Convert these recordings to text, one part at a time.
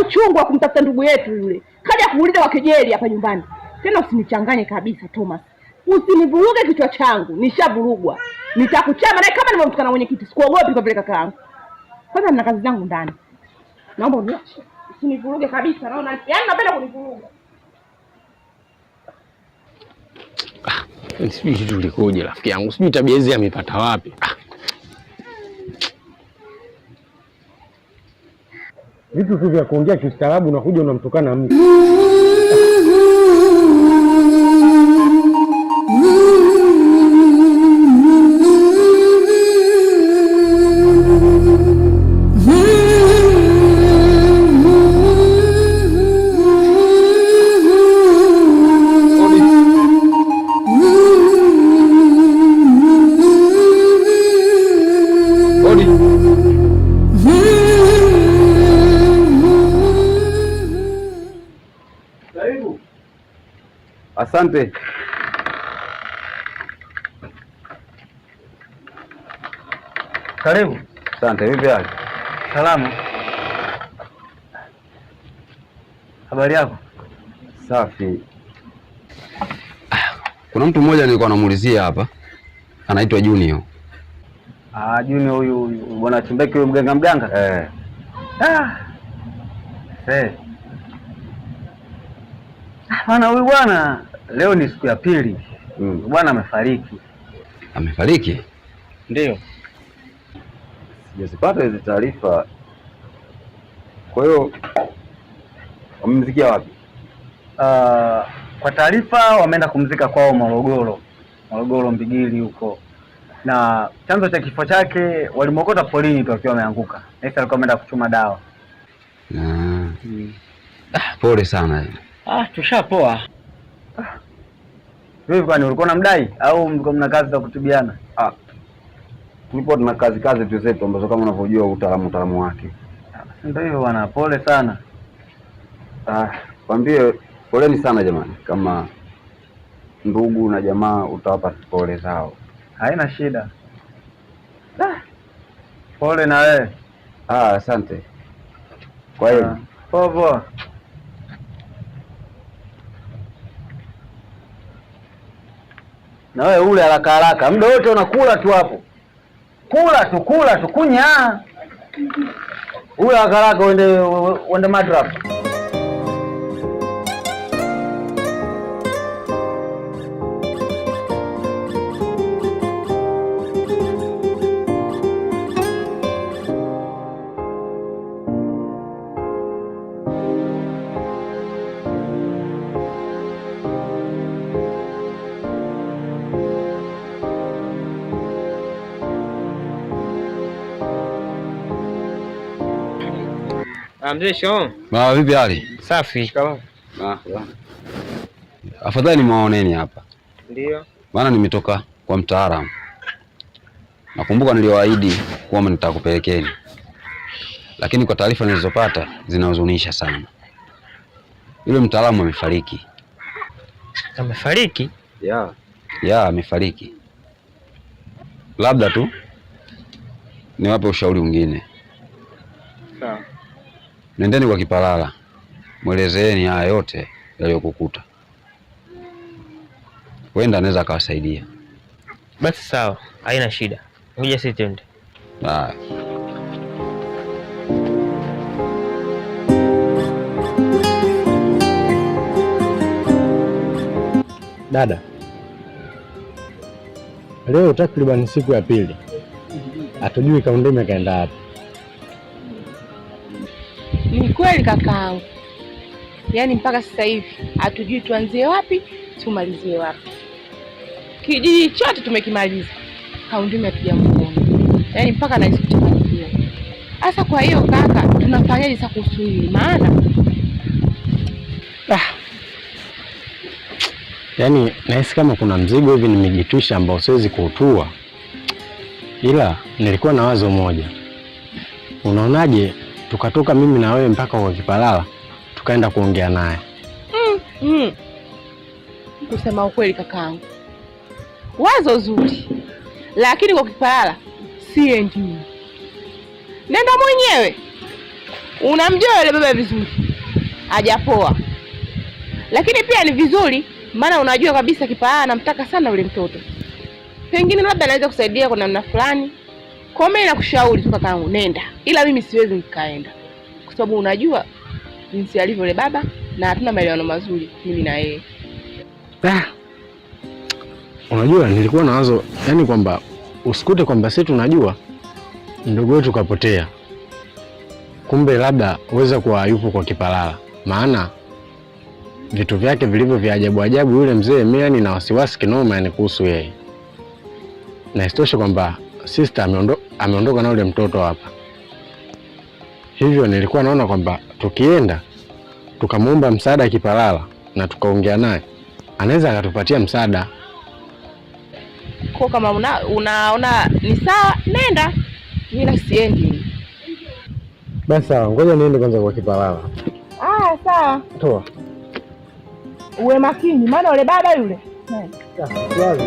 uchungu wa kumtafuta ndugu yetu yule. Kaja kuuliza kwa kejeli hapa nyumbani. Tena usinichanganye kabisa Thomas. Usinivuruge kichwa changu. Nishavurugwa. Nitakuchama naye kama nimemtukana mwenyekiti. Sikuogopi kwa vile kaka yangu. Kwanza nina kazi zangu ndani. Naomba uniache. Usinivuruge kabisa. Naona yaani napenda kunivuruga. Sijui kitu likoje rafiki yangu. Sijui tabia hizi amepata wapi. Vitu tu vya kuongea kistaarabu unakuja unamtukana mtu. Asante. Karibu. Asante. Vipi hali? Salama. Habari yako? Safi. Kuna mtu mmoja nilikuwa namuulizia hapa. Anaitwa Junior. Junior huyu bwana Chumbeki huyu mganga? Bwana huyu bwana leo ni siku ya pili. Bwana amefariki. Amefariki? Ndio. Sijazipata hizo taarifa. Kwa hiyo wamemzikia wapi? Kwa taarifa wameenda kumzika kwao Morogoro Mbigili huko. Na chanzo cha kifo chake walimwokota polini tu akiwa ameanguka. Sasa alikuwa ameenda kuchuma dawa. Pole sana. Tushapoa. Wewe kwani ulikuwa unamdai au mlikuwa mna kazi za kutibiana? Tulikuwa tuna kazi tu zetu ambazo kama unavyojua utaalamu wake. Ndio hivyo bwana, pole sana. Kwambie poleni sana jamani. Kama ndugu na jamaa utawapa pole zao. Haina shida. Pole na wewe. Asante. Kwa hiyo poa. Na wewe ule haraka. Muda wote unakula tu hapo. Kula tu kunya. Ule haraka uende madrasa. Mzee Shon. Vipi hali? Safi. Afadhali nimewaoneni hapa. Ndio. Maana nimetoka kwa mtaalamu. Nakumbuka niliwaahidi kwamba nitakupelekeni. Lakini kwa taarifa nilizopata zinahuzunisha sana. Yule mtaalamu amefariki. Amefariki? Ya, amefariki. Labda tu niwape ushauri mwingine. Sawa. Nendeni kwa Kipalala. Mwelezeeni haya yote yaliyokukuta. Wenda anaweza akawasaidia. Basi sawa, haina shida. Ngoja sisi twende. Dada, leo takriban siku ya pili. Hatujui Kaundime kaenda wapi. Ni kweli kakaangu. Yaani mpaka sasa hivi hatujui tuanzie wapi, tumalizie wapi. Kijiji chote tumekimaliza. Kaundime hatujamuona. Yaani mpaka na siku tutamaliza. Sasa kwa hiyo kaka, tunafanyaje sasa kuhusu hili? Maana Yaani nahisi kama kuna mzigo hivi nimejitwisha ambao siwezi kuutua. Ila nilikuwa na wazo moja. Unaonaje tukatoka mimi na wewe mpaka kwa Kipalala tukaenda kuongea naye? Kusema ukweli kakaangu, wazo zuri, lakini kwa Kipalala siendi. Nenda mwenyewe. Unamjua yule baba vizuri, hajapoa. Lakini pia ni vizuri, maana unajua kabisa Kipalala anamtaka sana yule mtoto. Pengine labda anaweza kusaidia kwa namna fulani. Kwa mimi nakushauri tu kakaangu, nenda. Ila mimi siwezi nikaenda, kwa sababu unajua jinsi alivyo yule baba na hatuna maelewano mazuri mimi na yeye. Unajua nilikuwa na wazo, yani kwamba usikute kwamba sisi tunajua ndugu wetu kapotea, kumbe labda uweza kuwa yupo kwa Kipalala, maana vitu vyake vilivyo vya ajabu ajabu yule mzee. Mimi yani na wasiwasi kinoma yani kuhusu yeye, na isitoshe kwamba sister ameondoka na yule mtoto hapa. Hivyo nilikuwa naona kwamba tukienda tukamuomba msaada Kipalala na tukaongea naye, anaweza akatupatia msaada. Kwa kama unaona ni sawa, nenda. Mimi siendi. Basi sawa, ngoja niende kwanza kwa Kipalala. Sawa. Toa. Uwe makini, maana yule baba yule. Wazi.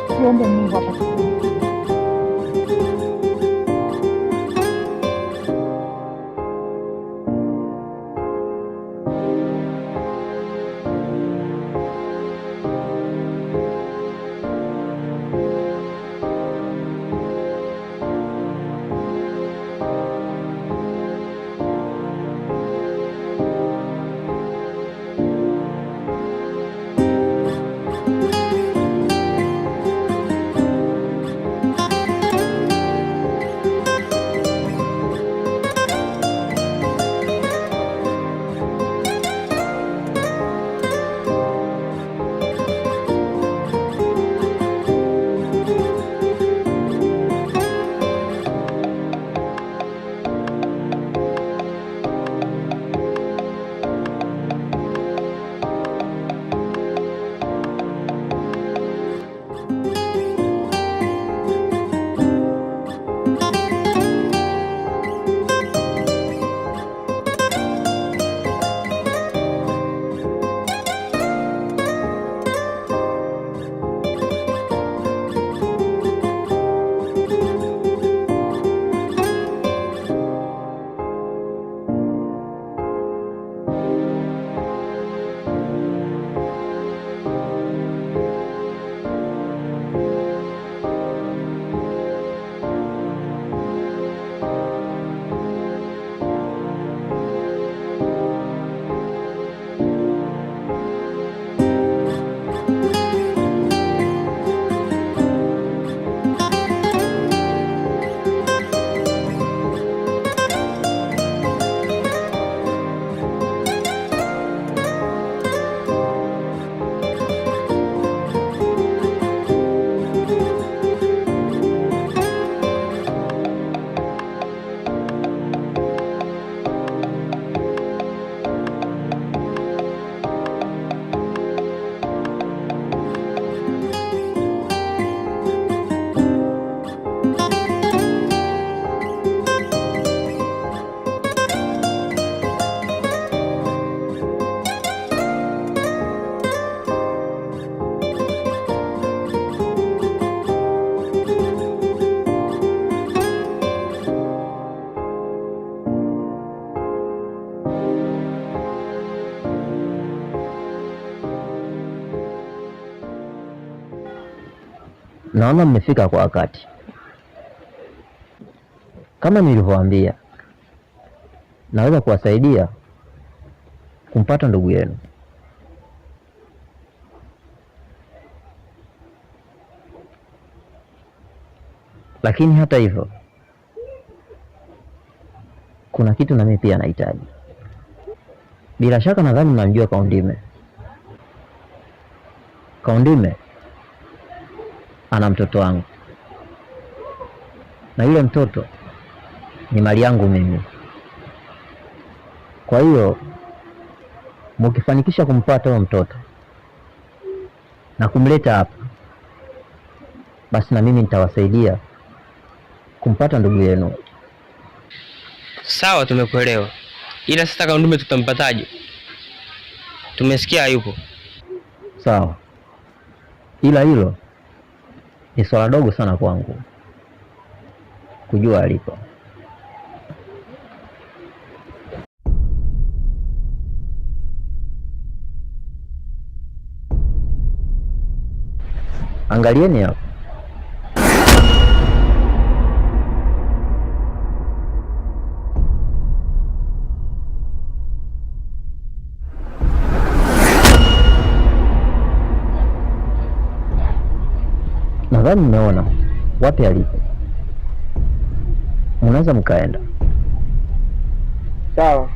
Tuombe Mungu apate. Naona mmefika kwa wakati. Kama nilivyowaambia, naweza kuwasaidia kumpata ndugu yenu. Lakini hata hivyo, kuna kitu na mimi pia nahitaji. Bila shaka nadhani mnamjua Kaundime. Kaundime ana mtoto wangu, na yule mtoto ni mali yangu mimi. Kwa hiyo mkifanikisha kumpata huyo mtoto na kumleta hapa, basi na mimi nitawasaidia kumpata ndugu yenu. Sawa, tumekuelewa. Ila sasa Kaundime tutampataje? Tumesikia hayupo. Sawa, ila hilo ni swala dogo sana kwangu. kujua alipo. Angalieni hapo. Nadhani mmeona wapi alipo. Mnaweza mkaenda. Sawa.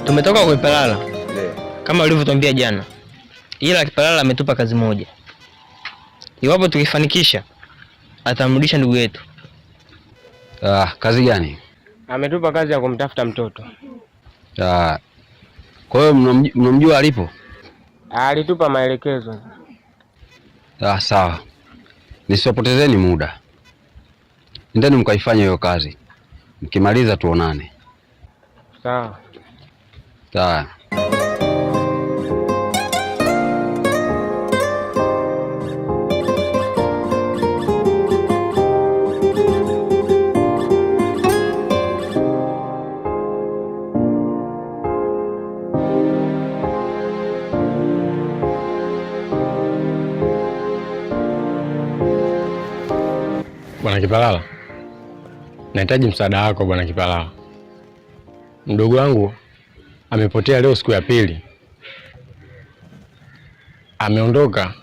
Tumetoka kwa Kipalala kama ulivyotuambia jana, ila Kipalala ametupa kazi moja. Iwapo tukifanikisha, atamrudisha ndugu yetu. Kazi gani? Ametupa kazi ya kumtafuta mtoto. Kwa hiyo mnamjua alipo? Alitupa maelekezo. Sawa, nisiwapotezeni muda, ndeni mkaifanya hiyo kazi, mkimaliza tuonane. Sawa. Sawa. Bwana Kipalala, nahitaji msaada wako Bwana Kipalala. Mdogo wangu amepotea leo siku ya pili. Ameondoka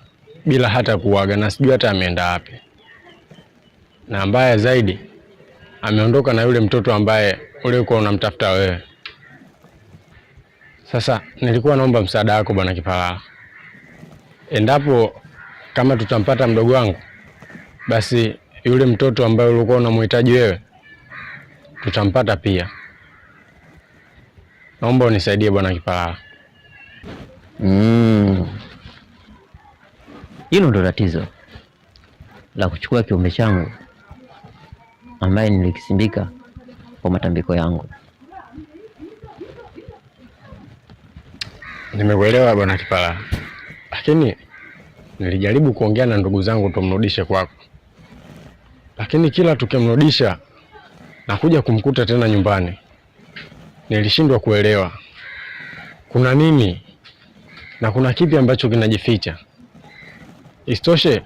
bila hata kuaga na sijui hata ameenda wapi. Na mbaya zaidi, ameondoka na yule mtoto ambaye ulikuwa unamtafuta wewe. Sasa nilikuwa naomba msaada wako Bwana Kipalala. Endapo kama tutampata mdogo wangu, basi yule mtoto ambaye ulikuwa unamhitaji wewe tutampata pia. Naomba unisaidie Bwana Kipalala. Hilo ndo tatizo la kuchukua kiumbe changu ambaye nilikisimbika kwa matambiko yangu. Nimekuelewa Bwana Kipalala, lakini nilijaribu kuongea na ndugu zangu tumrudishe kwako, lakini kila tukimrudisha na kuja kumkuta tena nyumbani. Nilishindwa kuelewa kuna nini na kuna kipi ambacho kinajificha. Isitoshe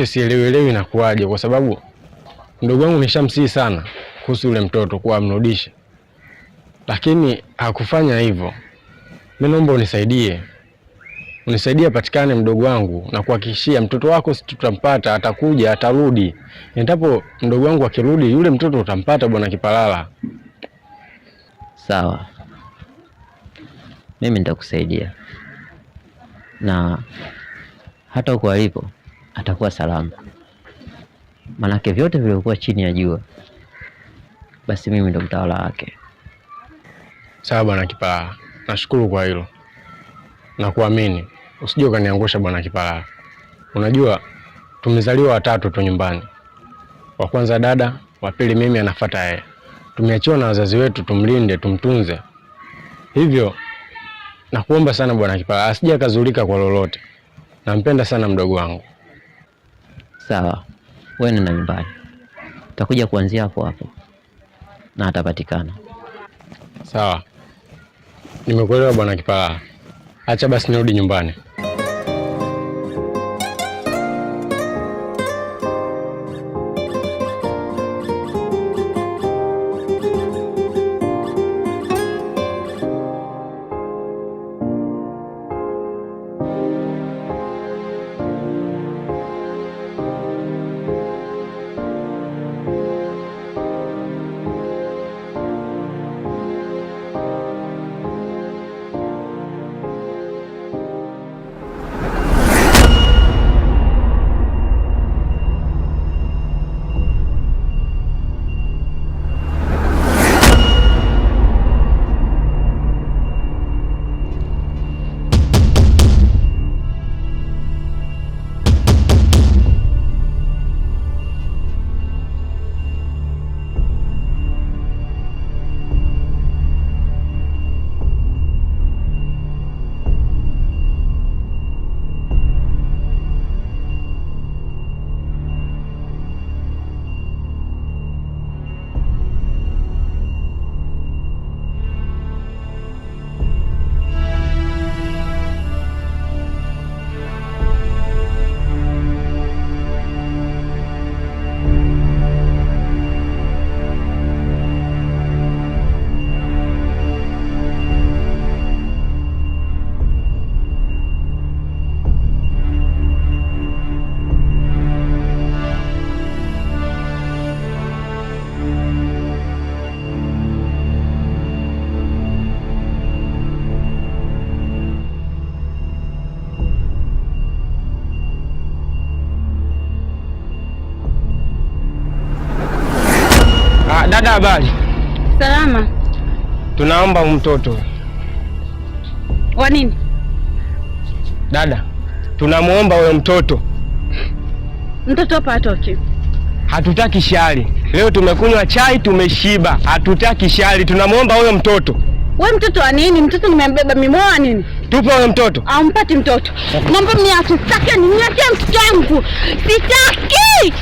sielewi inakuaje, kwa sababu ndugu wangu nishamsihi sana kuhusu yule mtoto kuwa amrudishe, lakini hakufanya hivyo. Mimi naomba unisaidie patikane mdogo wangu, na kuhakikishia mtoto wako si tutampata, atakuja, atarudi. Endapo mdogo wangu akirudi, yule mtoto utampata Bwana Kipalala. Sawa, mimi nitakusaidia, na hata huko alipo atakuwa salama, manake vyote vilivyokuwa chini ya jua basi mimi ndo mtawala wake. Sawa Bwana Kipalala, nashukuru kwa hilo na kuamini. Usije ukaniangusha Bwana Kipalala. Unajua tumezaliwa watatu tu nyumbani, wa kwanza dada, wa pili mimi, anafuata yeye. Tumeachiwa na wazazi wetu tumlinde, tumtunze. Hivyo nakuomba sana Bwana Kipalala, asije akazulika kwa lolote. Nampenda sana mdogo wangu. Sawa, wewe nenda nyumbani, utakuja kuanzia hapo hapo na atapatikana. Sawa, nimekuelewa Bwana Kipalala. Acha basi nirudi nyumbani. Dada, habari? Salama. Tunaomba mtoto. Wa nini? Dada, tunamuomba huyo mtoto. Mtoto hapa atoke. Hatutaki shari. Leo tumekunywa chai tumeshiba. Hatutaki shari. Tunamuomba huyo mtoto. Wewe mtoto wa nini? Mtoto nimembeba mimoa nini? Tupe huyo mtoto. Ampati mtoto. Naomba mniache, sitaki niache mtoto wangu. Sitaki.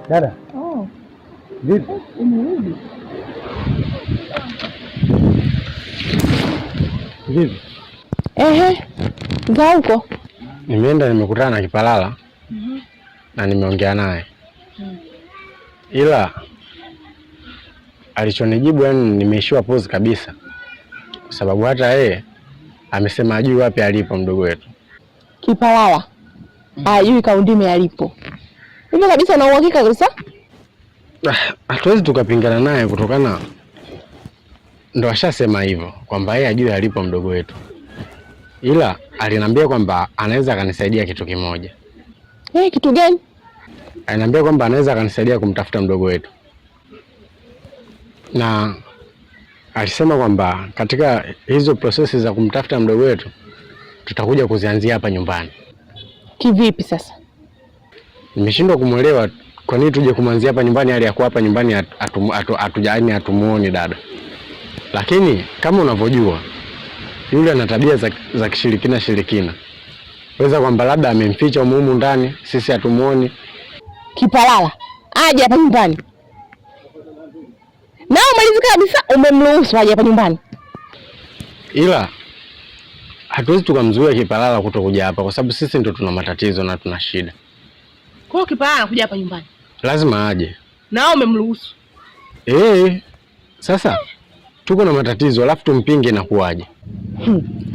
Dada. Oh. Vipi? Umerudi? Vipi? Za huko. Nimeenda nimekutana na Kipalala. Na nimeongea naye. Ila alichonijibu yani nimeishiwa pause kabisa. Kwa sababu hata yeye amesema ajui wapi alipo mdogo wetu. Kipalala ajui Kaundime alipo. Hivyo kabisa na uhakika kabisa? Hatuwezi tukapingana naye kutokana ndo ashasema hivyo kwamba yeye ajui alipo mdogo wetu. Ila aliniambia kwamba anaweza akanisaidia kitu kimoja. Kitu gani? Aliniambia kwamba anaweza akanisaidia kumtafuta mdogo wetu. Na alisema kwamba katika hizo prosesi za kumtafuta mdogo wetu tutakuja kuzianzia hapa nyumbani. Kivipi sasa? Nimeshindwa kumuelewa kwa nini tuje kumwanzia hapa nyumbani hali ya kuwa hapa nyumbani hatujani hatumuoni dada. Lakini kama unavyojua yule ana tabia za kishirikina. Weza kwamba labda amemficha umumu ndani sisi hatumuoni. Kipalala aje hapa nyumbani. Na umalizika kabisa umemruhusu aje hapa nyumbani. Ila hatuwezi tukamzuia Kipalala kutokuja hapa kwa sababu sisi ndio tuna matatizo na tuna shida. Kwa hiyo Kipalala anakuja hapa nyumbani. Lazima aje. Na umemruhusu. Sasa tuko na matatizo alafu tumpinge na kuaje?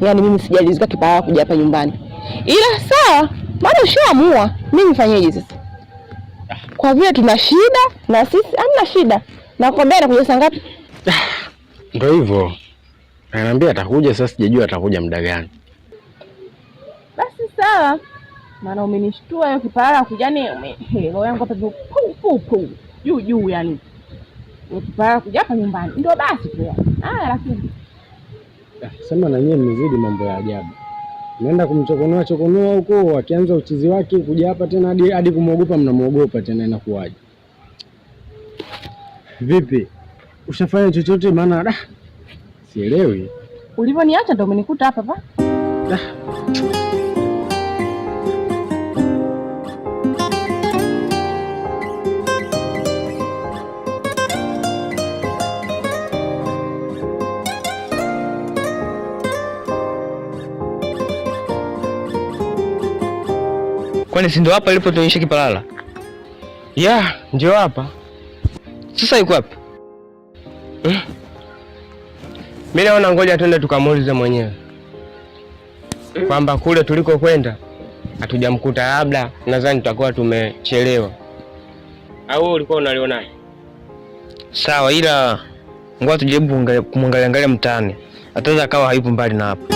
Yaani mimi sijalizika Kipalala kuja hapa nyumbani. Ila sawa, bado ushaamua. Mimi nifanyeje sasa? Kwa vile tuna shida na sisi hamna shida. Na kwambia anakuja saa ngapi? Ndio hivyo. Ananiambia atakuja, sasa sijajua atakuja muda gani. Basi sawa. Maana umenishtua hiyo Kipalala kujani roho yangu hapa pu juu yani. Kipalala kuja hapa nyumbani. Ndio basi tu yani. Lakini sema na nyie mmezidi mambo ya ajabu. Naenda kumchokonoa huko akianza uchizi wake kuja hapa tena hadi kumwogopa mnamuogopa tena inakuwaje? Vipi? Ushafanya chochote maana sielewi. Ulivyoniacha ndio umenikuta hapa pa? Kwani si ndo hapa ilipotuonyesha Kipalala? Ndio hapa. Sasa yuko wapi? Mimi naona ngoja twende tukamuulize mwenyewe. Kwamba kule tuliko kwenda hatujamkuta, labda nadhani tutakuwa tumechelewa. Au ulikuwa unalionaje? Sawa, ila ngoja tujaribu kumwangalia mtaani. Ataweza akawa hayupo mbali na hapa.